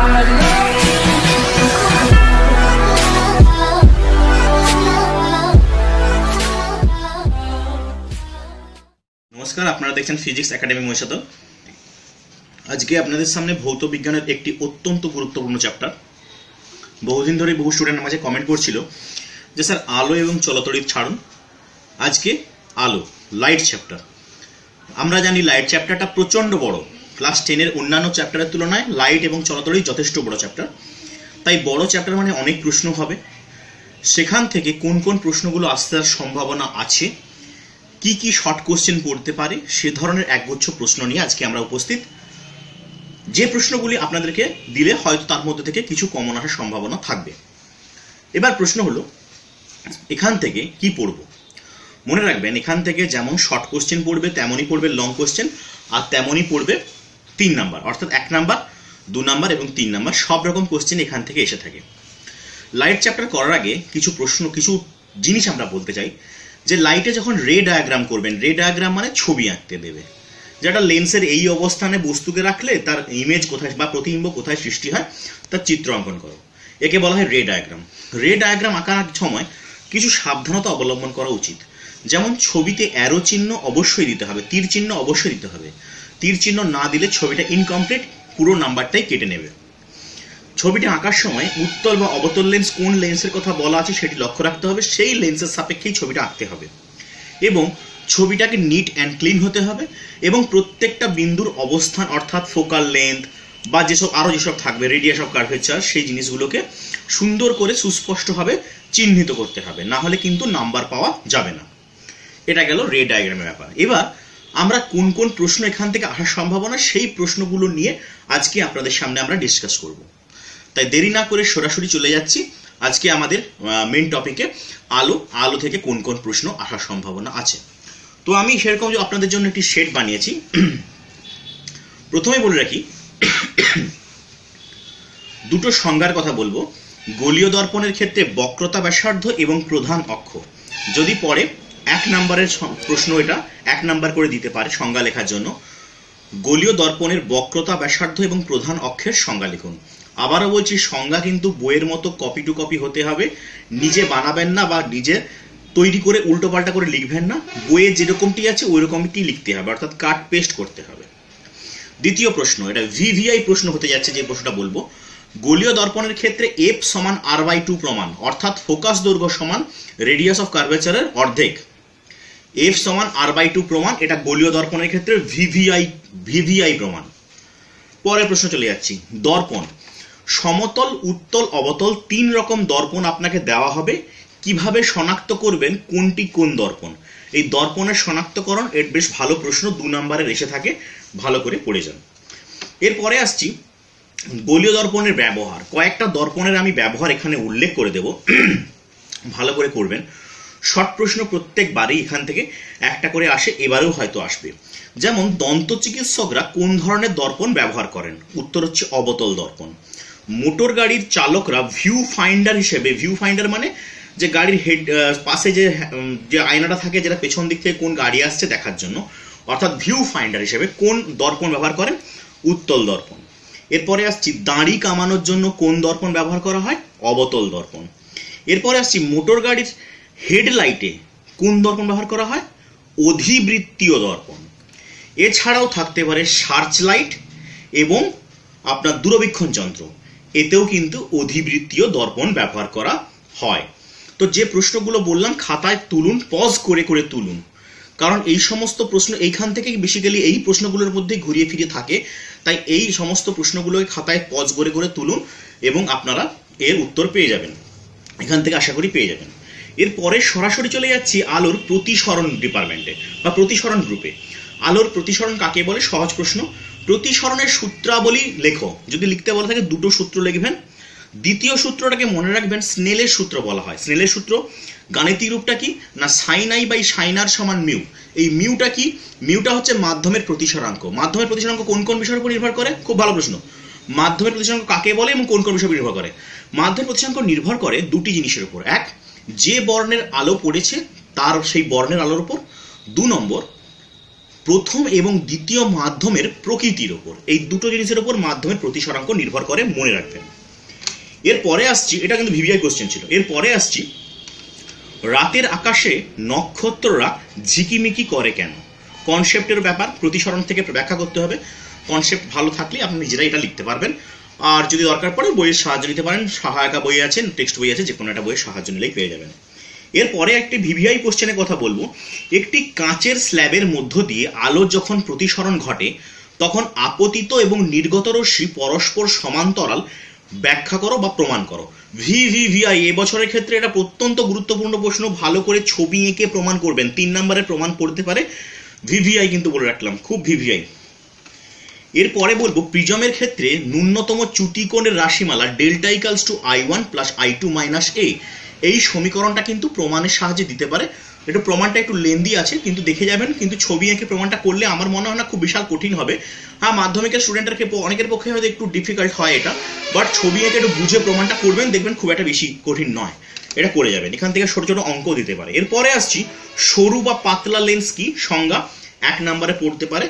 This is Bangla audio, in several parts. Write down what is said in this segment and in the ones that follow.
নমস্কার, আপনারা দেখছেন ফিজিক্স একাডেমি মহিষাদ। আজকে আপনাদের সামনে ভৌত বিজ্ঞানের একটি অত্যন্ত গুরুত্বপূর্ণ চ্যাপ্টার। বহুদিন ধরে বহু স্টুডেন্ট আমাকে কমেন্ট করছিল যে স্যার আলো এবং চলতড়িৎ ছাড়ুন, আজকে আলো লাইট চ্যাপ্টার। আমরা জানি লাইট চ্যাপ্টারটা প্রচণ্ড বড়, ক্লাস 10-এর অন্যান্য চ্যাপ্টারের তুলনায় লাইট এবং চলতড়িৎ যথেষ্ট বড় চ্যাপ্টার। তাই বড় চ্যাপ্টার মানে অনেক প্রশ্ন হবে, সেখান থেকে কোন কোন প্রশ্নগুলো আসার সম্ভাবনা আছে, কি কি শর্ট কোশ্চেন পড়তে পারে, সে ধরনের একগুচ্ছ প্রশ্ন নিয়ে আজকে আমরা উপস্থিত। যে প্রশ্নগুলি আপনাদেরকে দিলে হয়তো তার মধ্যে থেকে কিছু কমন আসার সম্ভাবনা থাকবে। এবার প্রশ্ন হলো এখান থেকে কি পড়ব। মনে রাখবেন, এখান থেকে যেমন শর্ট কোশ্চেন পড়বে তেমনই পড়বে লং কোশ্চেন, আর তেমনই পড়বে 3 নাম্বার, অর্থাৎ 1 নাম্বার, 2 নাম্বার এবং 3 নাম্বার সব রকম কোশ্চেন এখান থেকে এসে থাকে। লাইট চ্যাপ্টার করার আগে কিছু জিনিস আমরা বলতে চাই যে লাইটে যখন রে ডায়াগ্রাম করবেন, রে ডায়াগ্রাম মানে ছবি আঁকতে দেবে, যেটা লেন্সের এই অবস্থানে বস্তুকে রাখলে তার ইমেজ কোথায় বা প্রতিবিম্ব কোথায় সৃষ্টি হয় তার চিত্র অঙ্কন করো, একে বলা হয় রে ডায়াগ্রাম। রে ডায়াগ্রাম আঁকার সময় কিছু সাবধানতা অবলম্বন করা উচিত। যেমন ছবিতে অ্যারো চিহ্ন অবশ্যই দিতে হবে, তীর চিহ্ন অবশ্যই দিতে হবে। তীর চিহ্ন না দিলে ছবিটা ইনকমপ্লিট, পুরো নাম্বারটাই কেটে নেবে। ছবিটা আঁকার সময় উত্তল বা অবতল লেন্স কোন লেন্সের কথা বলা আছে সেটি লক্ষ্য রাখতে হবে, সেই লেন্সের সাপেক্ষেই ছবিটা আঁকতে হবে এবং ছবিটাকে নিট অ্যান্ড ক্লিন হতে হবে এবং প্রত্যেকটা বিন্দুর অবস্থান অর্থাৎ ফোকাল লেন্থ বা যেসব থাকবে, রেডিয়াস অফ কার্ভেচার, সেই জিনিসগুলোকে সুন্দর করে সুস্পষ্টভাবে চিহ্নিত করতে হবে, না হলে কিন্তু নাম্বার পাওয়া যাবে না। এটা গেল রে ডায়াগ্রামের ব্যাপার। এবার আমরা কোন কোন প্রশ্ন এখান থেকে আসার সম্ভাবনা সেই প্রশ্নগুলো নিয়ে আজকে আপনাদের সামনে আমরা ডিসকাস করব। তাই দেরি না করে সরাসরি চলে যাচ্ছি আজকে আমাদের মেন টপিকে, আলো থেকে কোন কোন প্রশ্ন আসার সম্ভাবনা আছে। তো আমি সেরকম আপনাদের জন্য একটি সেট বানিয়েছি। প্রথমে বলে রাখি, দুটো সংজ্ঞার কথা বলবো। গোলীয় দর্পণের ক্ষেত্রে বক্রতা ব্যাসার্ধ এবং প্রধান অক্ষ। যদি পরে 1 নাম্বারের প্রশ্ন, এটা 1 নাম্বার করে দিতে পারে সংজ্ঞা লেখার জন্য। গোলীয় দর্পণের বক্রতা ব্যাসার্ধ এবং প্রধান অক্ষের সংজ্ঞা লিখুন। আবারও বলছি, সংজ্ঞা কিন্তু বইয়ের মতো কপি টু কপি হতে হবে, নিজে বানাবেন না বা নিজে তৈরি করে উল্টোপাল্টা করে লিখবেন না। বইয়ে যেরকমটি আছে ওই রকমটি লিখতে হবে, অর্থাৎ কাট পেস্ট করতে হবে। দ্বিতীয় প্রশ্ন, এটা ভিভিআই প্রশ্ন হতে যাচ্ছে যে প্রশ্নটা বলবো। গোলীয় দর্পণের ক্ষেত্রে এফ সমান r/2 প্রমাণ, অর্থাৎ ফোকাস দৈর্ঘ্য সমান রেডিয়াস অফ কার্ভেচারের অর্ধেক। এফ সমান r/2 প্রমাণ, এটা গোলীয় দর্পণের ক্ষেত্রে ভিভিআই প্রমাণ। পরের প্রশ্ন চলে যাচ্ছি। দর্পণ, সমতল, উত্তল, অবতল 3 রকম দর্পণ আপনাকে দেওয়া হবে। কিভাবে শনাক্ত করবেন কোনটি কোন দর্পণ? এই দর্পণের শনাক্তকরণ এর বেশ ভালো প্রশ্ন, 2 নাম্বারের এসে থাকে, ভালো করে পড়ে যান। এরপরে আসছি গোলীয় দর্পণের ব্যবহার। কয়েকটা দর্পণের আমি ব্যবহার এখানে উল্লেখ করে দেব, ভালো করে করবেন। শর্ট প্রশ্ন প্রত্যেকবারই এখান থেকে একটা করে আসে, এবারেও হয়তো আসবে। যেমন দন্ত চিকিৎসকরা কোন ধরনের দর্পণ ব্যবহার করেন? উত্তর হচ্ছে অবতল দর্পণ। মোটর গাড়ির চালকরা ভিউ ফাইন্ডার হিসেবে, ভিউ ফাইন্ডার মানে যে গাড়ির হেড পাশে যে আয়নাটা থাকে, যেটা পেছন দিক থেকে কোন গাড়ি আসছে দেখার জন্য, অর্থাৎ ভিউ ফাইন্ডার হিসেবে কোন দর্পণ ব্যবহার করেন? উত্তল দর্পণ। এরপরে আসছি দাড়ি কামানোর জন্য কোন দর্পণ ব্যবহার করা হয়? অবতল দর্পণ। এরপরে আসছি মোটর গাড়ির হেডলাইটে কোন দর্পণ ব্যবহার করা হয়? অধিবৃত্তীয় দর্পণ। এছাড়াও থাকতে পারে সার্চ লাইট এবং আপনার দূরবীক্ষণ যন্ত্র, এতেও কিন্তু অধিবৃত্তীয় দর্পণ ব্যবহার করা হয়। তো যে প্রশ্নগুলো বললাম খাতায় তুলুন, পজ করে করে তুলুন, কারণ এই সমস্ত প্রশ্ন এইখান থেকে বেসিক্যালি এই প্রশ্নগুলোর মধ্যে ঘুরিয়ে ফিরে থাকে। তাই এই সমস্ত প্রশ্নগুলোকে খাতায় পজ করে করে তুলুন এবং আপনারা এর উত্তর পেয়ে যাবেন, এখান থেকে আশা করি পেয়ে যাবেন। এরপরে সরাসরি চলে যাচ্ছি আলোর প্রতিসরণ ডিপার্টমেন্টে বা প্রতিসরণ গ্রুপে। আলোর প্রতিসরণ কাকে বলে? সহজ প্রশ্ন। প্রতিসরণের সূত্রাবলী লেখো, যদি লিখতে বলা থাকে 2টো সূত্র লিখবেন। দ্বিতীয় সূত্রটাকে মনে রাখবেন স্নেলের সূত্র বলা হয়। স্নেলের সূত্র গাণিতিক রূপটা কি না, সাইন আই বাই সাইন আর সমান মিউ। এই মিউটা কি? মিউটা হচ্ছে মাধ্যমের প্রতিসরাঙ্ক। মাধ্যমের প্রতিসরাঙ্ক কোন কোন বিষয়ের উপর নির্ভর করে? খুব ভালো প্রশ্ন। মাধ্যমের প্রতিসরাঙ্ক কাকে বলে এবং কোন কোন বিষয়ের উপর নির্ভর করে? মাধ্যমের প্রতিসরাঙ্ক নির্ভর করে 2টি জিনিসের উপর। 1, যে বর্ণের আলো পড়েছে তার সেই বর্ণের আলোর উপর। 2 নম্বর, প্রথম এবং দ্বিতীয় মাধ্যমের প্রকৃতির ওপর, এই দুটো জিনিসের ওপর মাধ্যমের প্রতিসরাঙ্ক নির্ভর করে, মনে রাখবেন। এরপরে আসছি, এটা কিন্তু ভিভিআই কোশ্চেন ছিল। এরপরে আসছি, রাতের আকাশে নক্ষত্ররা ঝিকিমিকি করে কেন? কনসেপ্টের ব্যাপার, প্রতিসরণ থেকে ব্যাখ্যা করতে হবে। কনসেপ্ট ভালো থাকলে আপনি নিজেরাই এটা লিখতে পারবেন, আর যদি দরকার পড়ে বইয়ের সাহায্য নিতে পারেন। সহায়িকা বই আছে, টেক্সট বই আছে, যে কোনো একটা বইয়ের সাহায্য নিলেই পেয়ে যাবেন। এরপরে একটি ভিভিআই কোশ্চেনের কথা বলবো। একটি কাঁচের স্ল্যাবের মধ্য দিয়ে আলো যখন প্রতিসরণ ঘটে তখন আপতিত এবং নির্গত রশ্মি পরস্পর সমান্তরাল ব্যাখ্যা করো বা প্রমাণ করো। ভিভিআই এবছরের ক্ষেত্রে এটা অত্যন্ত গুরুত্বপূর্ণ প্রশ্ন, ভালো করে ছবি এঁকে প্রমাণ করবেন। 3 নম্বরের প্রমাণ পড়তে পারে ভিভিআই, কিন্তু বলে রাখলাম খুব ভিভিআই। এরপরে বলবো প্রিজমের ক্ষেত্রে ন্যূনতম চ্যুতিকোণের রাশিমালা delta equals two I1 plus I2 minus A, এই সমীকরণটা কিন্তু প্রমাণের সাহায্যে দিতে পারে। এটা প্রমাণটা একটু লেন্দি আছে, কিন্তু দেখে যাবেন। কিন্তু ছবি এঁকে প্রমাণটা করলে আমার মনে হয় না খুব বিশাল কঠিন হবে। হ্যাঁ, মাধ্যমিকের স্টুডেন্টের অনেকের পক্ষে হয়তো একটু ডিফিকাল্ট হয় এটা, বাট ছবি এঁকে একটু বুঝে প্রমাণটা করবেন, দেখবেন খুব একটা বেশি কঠিন নয়, এটা করে যাবেন। এখান থেকে ছোট ছোট অঙ্ক দিতে পারে। এরপরে আসছি, সরু বা পাতলা লেন্স কি? সংজ্ঞা 1 নম্বরে পড়তে পারে।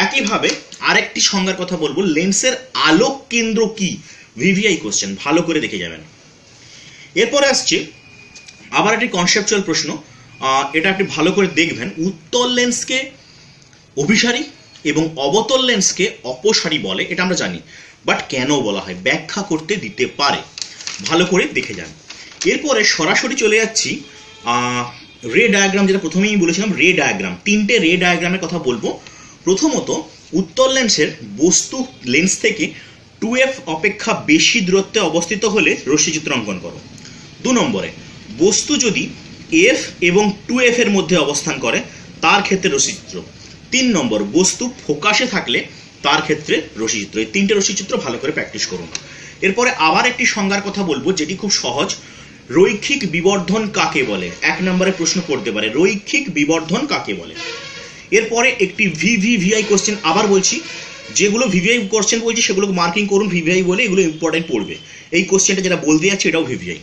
একইভাবে আরেকটি সংজ্ঞার কথা বলবো, লেন্সের আলোক কেন্দ্র কি? ভিভিআই কোশ্চেন, ভালো করে দেখে যাবেন। এরপরে আসছে আবার একটি কনসেপচুয়াল প্রশ্ন, এটা আপনি ভালো করে দেখবেন। উত্তল লেন্সকে অভিসারী এবং অবতল লেন্সকে অপসারী বলে, এটা আমরা জানি, বাট কেন বলা হয় ব্যাখ্যা করতে দিতে পারে, ভালো করে দেখে যান। এরপরে সরাসরি চলে যাচ্ছি রে ডায়াগ্রাম, যেটা প্রথমেই বলেছিলাম রে ডায়াগ্রাম। 3টে রে ডায়াগ্রামের কথা বলবো। প্রথমত, উত্তল লেন্সের বস্তু লেন্স থেকে 2f অপেক্ষা বেশি দূরত্বে অবস্থিত হলে রশ্মিচিত্র অঙ্কন করো। 2 নম্বরে, বস্তু যদি f এবং 2f এর মধ্যে অবস্থান করে তার ক্ষেত্রে রশ্মিচিত্র। 3 নম্বর, বস্তু ফোকাসে থাকলে তার ক্ষেত্রে রশ্মিচিত্র। এই 3টে রশ্মিচিত্র ভালো করে প্র্যাকটিস করুন। এরপরে আবার একটি সংজ্ঞার কথা বলবো, যেটি খুব সহজ। রৈখিক বিবর্ধন কাকে বলে? 1 নম্বরে প্রশ্ন পড়তে পারে, রৈখিক বিবর্ধন কাকে বলে। এরপরে একটি ভিভিআই কোশ্চেন, আবার বলছি যেগুলো ভিভিআই কোশ্চেন বলছি সেগুলোকে মার্কিং করুন ভিভিআই বলে, এগুলো ইম্পর্টেন্ট পড়বে। এই কোশ্চেনটা যেটা বলতে যাচ্ছে এটাও ভিভিআই।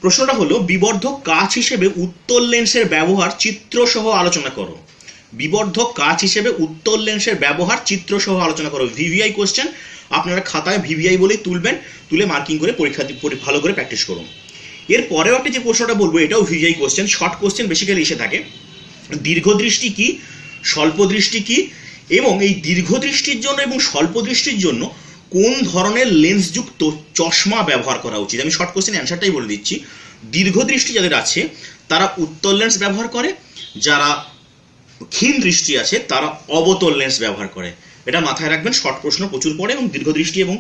প্রশ্নটা হলো, বিবর্ধক কাচ হিসেবে উত্তল লেন্সের ব্যবহার চিত্রসহ আলোচনা করো। বিবর্ধক কাচ হিসেবে উত্তল লেন্সের ব্যবহার চিত্রসহ আলোচনা করো। ভিভিআই কোশ্চেন, আপনারা খাতায় ভিভিআই বলেই তুলবেন, তুলে মার্কিং করে পরীক্ষা ভালো করে প্র্যাকটিস করুন। এর পরেও একটা যে প্রশ্নটা বলবো এটাও VVI question, short question basically এসে থাকে। দীর্ঘদৃষ্টি কি, স্বল্প দৃষ্টি কি, এবং এই দীর্ঘদৃষ্টির জন্য এবং স্বল্প দৃষ্টির জন্য কোন ধরনের লেন্সযুক্ত চশমা ব্যবহার করা উচিত? আমি শর্ট কোশ্চেন অ্যান্সারটাই বলে দিচ্ছি। দীর্ঘদৃষ্টি যাদের আছে তারা উত্তল লেন্স ব্যবহার করে, যারা ক্ষীণ দৃষ্টি আছে তারা অবতল লেন্স ব্যবহার করে। এটা মাথায় রাখবেন, শর্ট প্রশ্ন প্রচুর পড়ে, এবং দীর্ঘদৃষ্টি এবং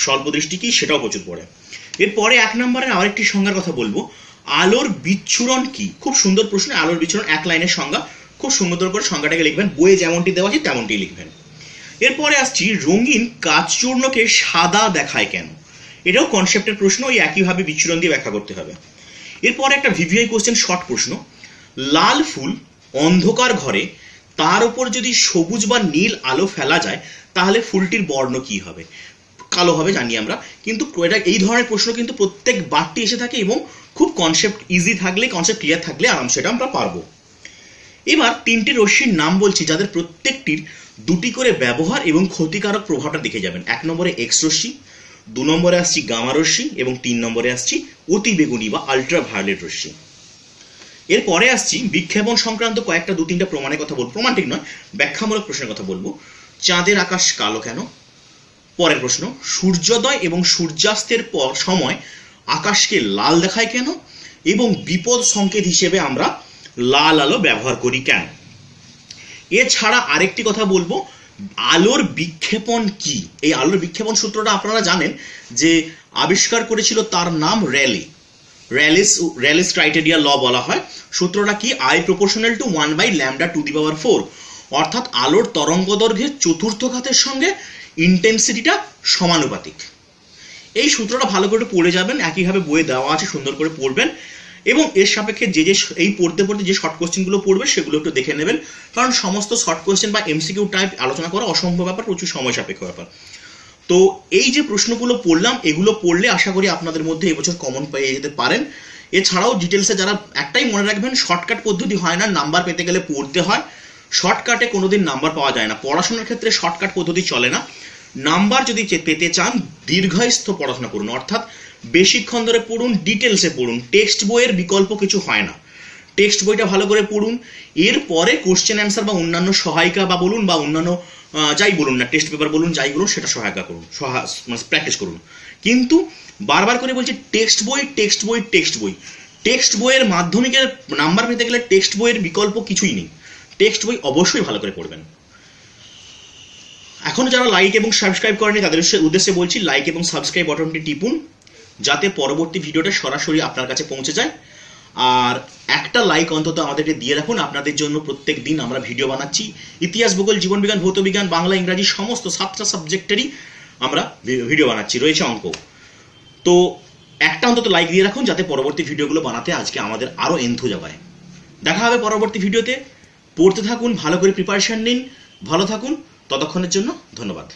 স্বল্প দৃষ্টি কি সেটাও প্রচুর পড়ে। এরপরে 1 নম্বরের আরেকটি সংজ্ঞার কথা বলবো, আলোর বিচ্ছুরণ কি? খুব সুন্দর প্রশ্ন। আলোর বিচ্ছুরণ 1 লাইনের সংজ্ঞা, খুব সুন্দর করে সংজ্ঞাটাকে লিখবেন, বইয়ে যেমনটি দেওয়া আছে তেমনটি লিখবেন। এরপরে আসছি, রঙিন কাচচূর্ণকে সাদা দেখায় কেন? এটাও কনসেপ্টের প্রশ্ন, ওই একইভাবে বিচ্ছুরণ দিয়ে ব্যাখ্যা করতে হবে। এরপরে একটা ভিভিআই কোশ্চেন, শর্ট প্রশ্ন, লাল ফুল অন্ধকার ঘরে তার উপর যদি সবুজ বা নীল আলো ফেলা যায় তাহলে ফুলটির বর্ণ কি হবে? কালো হবে জানি আমরা, কিন্তু এটা এই ধরনের প্রশ্ন কিন্তু প্রত্যেক বারটি এসে থাকে, এবং খুব কনসেপ্ট ইজি থাকলে, কনসেপ্ট ক্লিয়ার থাকলে আরামসে এটা আমরা পারবো। এবার 3টি রশ্মির নাম বলছি যাদের প্রত্যেকটির 2টি করে ব্যবহার এবং ক্ষতিকারক প্রভাবটা দেখে যাবেন। 1 নম্বরে এক্স রশ্মি, 2 নম্বরে আসছি গামা রশ্মি, এবং 3 নম্বরে আসছি অতি বেগুনি বা আলট্রাভায়োলেট রশ্মি। এরপরে আসছি বিক্ষেপণ সংক্রান্ত কয়েকটা 2-3টা প্রমাণের কথা বলবো, প্রমাণ ঠিক নয়, ব্যাখ্যামূলক প্রশ্নের কথা বলবো। চাঁদের আকাশ কালো কেন? পরের প্রশ্ন, সূর্যোদয় এবং সূর্যাস্তের পর সময় আকাশকে লাল দেখায় কেন? এবং বিপদ সংকেত হিসেবে আমরা লাল আলো ব্যবহার করি কেন? এছাড়া আরেকটি কথা বলবো, আলোর বিক্ষেপণ কি? এই আলোর বিক্ষেপণ সূত্রটা আপনারা জানেন যে আবিষ্কার করেছিল, তার নাম র্যালিস ক্রাইটেরিয়া ল বলা হয়। সূত্রটা কি? I proportional to 1/λ⁴, অর্থাৎ আলোর তরঙ্গ দৈর্ঘ্যের চতুর্থ ঘাতের সঙ্গে ইন্টেন্সিটিটা সমানুপাতিক। এই সূত্রটা ভালো করে পড়ে যাবেন, একইভাবে বইয়ে দেওয়া আছে, সুন্দর করে পড়বেন, এবং এর সাপেক্ষে যে এই পড়তে পড়তে যে শর্ট কোশ্চেনগুলো পড়বে সেগুলো একটু দেখে নেবেন, কারণ সমস্ত শর্ট কোশ্চেন বা এমসিকিউ টাইপ আলোচনা করা অসম্ভব ব্যাপার, প্রচুর সময় সাপেক্ষ ব্যাপার। তো এই যে প্রশ্নগুলো পড়লাম, এগুলো পড়লে আশা করি আপনাদের মধ্যে এবছর কমন পেয়ে যেতে পারেন। এছাড়াও ডিটেলসে যারা একটাই মনে রাখবেন, শর্টকাট পদ্ধতি হয় না, নাম্বার পেতে গেলে পড়তে হয়। শর্টকাটে কোনোদিন নাম্বার পাওয়া যায় না। পড়াশোনার ক্ষেত্রে শর্টকাট পদ্ধতি চলে না। নাম্বার যদি পেতে চান দীর্ঘস্থ পড়াশোনা করুন, অর্থাৎ বেশিক্ষণ ধরে পড়ুন, ডিটেলসে পড়ুন। টেক্সট বইয়ের বিকল্প কিছু হয় না। টেক্সট বইটা ভালো করে পড়ুন, এরপরে কোশ্চেন অ্যান্সার বা অন্যান্য সহায়িকা বা বলুন বা অন্যান্য যাই বলুন না, টেস্ট পেপার বলুন যাই বলুন, সেটা সহায়তা করুন, মানে প্র্যাকটিস করুন। কিন্তু বারবার করে বলছি টেক্সট বই টেক্সট বই টেক্সট বই। টেক্সট বইয়ের মাধ্যমিকের নাম্বার পেতে গেলে টেক্সট বইয়ের বিকল্প কিছুই নেই। টেক্সট বই অবশ্যই ভালো করে পড়বেন। এখনো যারা লাইক এবং সাবস্ক্রাইব করেনি তাদের উদ্দেশ্যে বলছি, লাইক এবং সাবস্ক্রাইব বাটনটি টিপুন, যাতে পরবর্তী ভিডিওটা সরাসরি আপনার কাছে পৌঁছে যায়। আর একটা লাইক অন্তত আমাদেরকে দিয়ে রাখুন। আপনাদের জন্য প্রত্যেক দিন আমরা ভিডিও বানাচ্ছি। ইতিহাস, ভূগোল, জীবনবিজ্ঞান, ভৌতবিজ্ঞান, বাংলা, ইংরাজি সমস্ত 7টা সাবজেক্টেরই আমরা ভিডিও বানাচ্ছি, রয়েছে অঙ্ক। তো একটা অন্তত লাইক দিয়ে রাখুন, যাতে পরবর্তী ভিডিওগুলো বানাতে আজকে আমাদের আরও এন্থু জাগায়। দেখা হবে পরবর্তী ভিডিওতে। পড়তে থাকুন, ভালো করে প্রিপারেশন নিন, ভালো থাকুন। ততক্ষণের জন্য ধন্যবাদ।